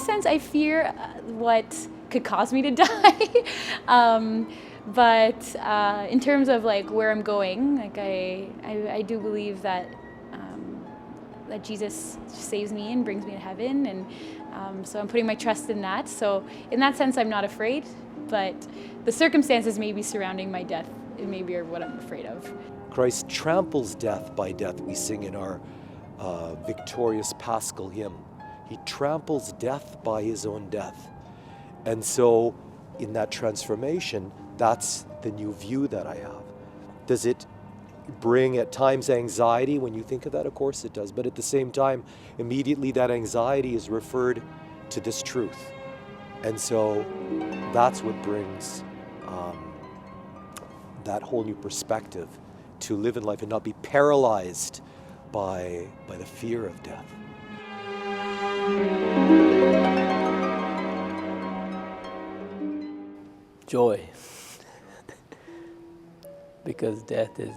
sense, I fear what could cause me to die. But in terms of like where I'm going, like I do believe that that Jesus saves me and brings me to heaven, and so I'm putting my trust in that. So in that sense, I'm not afraid, but the circumstances maybe surrounding my death maybe are what I'm afraid of. Christ tramples death by death, we sing in our victorious Paschal hymn. He tramples death by his own death. And so in that transformation, that's the new view that I have. Does it bring at times anxiety when you think of that? Of course it does. But at the same time, immediately that anxiety is referred to this truth. And so that's what brings that whole new perspective to live in life and not be paralyzed by the fear of death. Joy. Because death is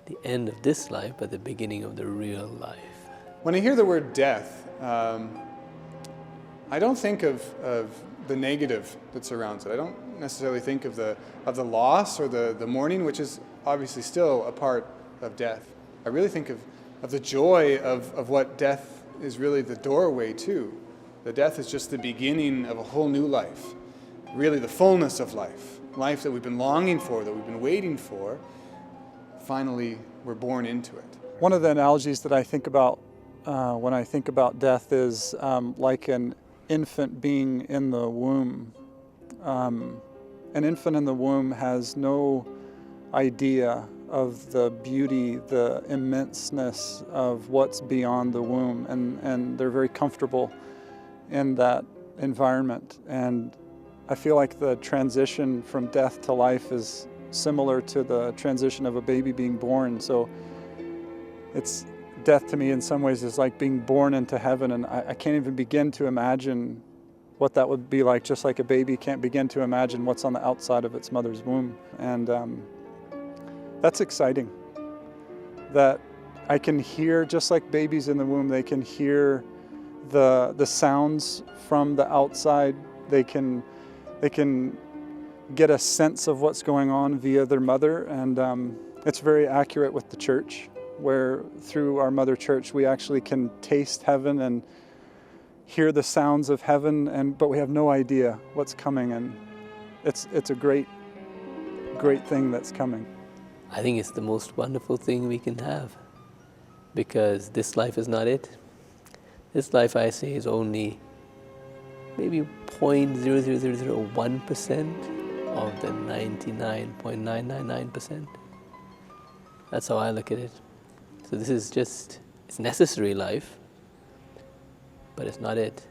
the end of this life, but the beginning of the real life. When I hear the word death, I don't think of the negative that surrounds it. I don't necessarily think of the loss or the mourning, which is obviously still a part of death. I really think of the joy of what death is really the doorway to. The death is just the beginning of a whole new life, really the fullness of life that we've been longing for, that we've been waiting for. Finally, we're born into it. One of the analogies that I think about when I think about death is like an infant being in the womb. An infant in the womb has no idea of the beauty, the immenseness of what's beyond the womb, and they're very comfortable in that environment. And I feel like the transition from death to life is similar to the transition of a baby being born. So it's death to me in some ways is like being born into heaven, and I can't even begin to imagine what that would be like, just like a baby can't begin to imagine what's on the outside of its mother's womb. And that's exciting, that I can hear, just like babies in the womb, they can hear the sounds from the outside. They can get a sense of what's going on via their mother, and it's very accurate with the church, where through our mother church we actually can taste heaven and hear the sounds of heaven, but we have no idea what's coming, and it's a great thing that's coming. I think it's the most wonderful thing we can have, because this life is not it. This life, I say, is only maybe 0.00001% of the 99.999%. That's how I look at it. So this is just, it's necessary life, but it's not it.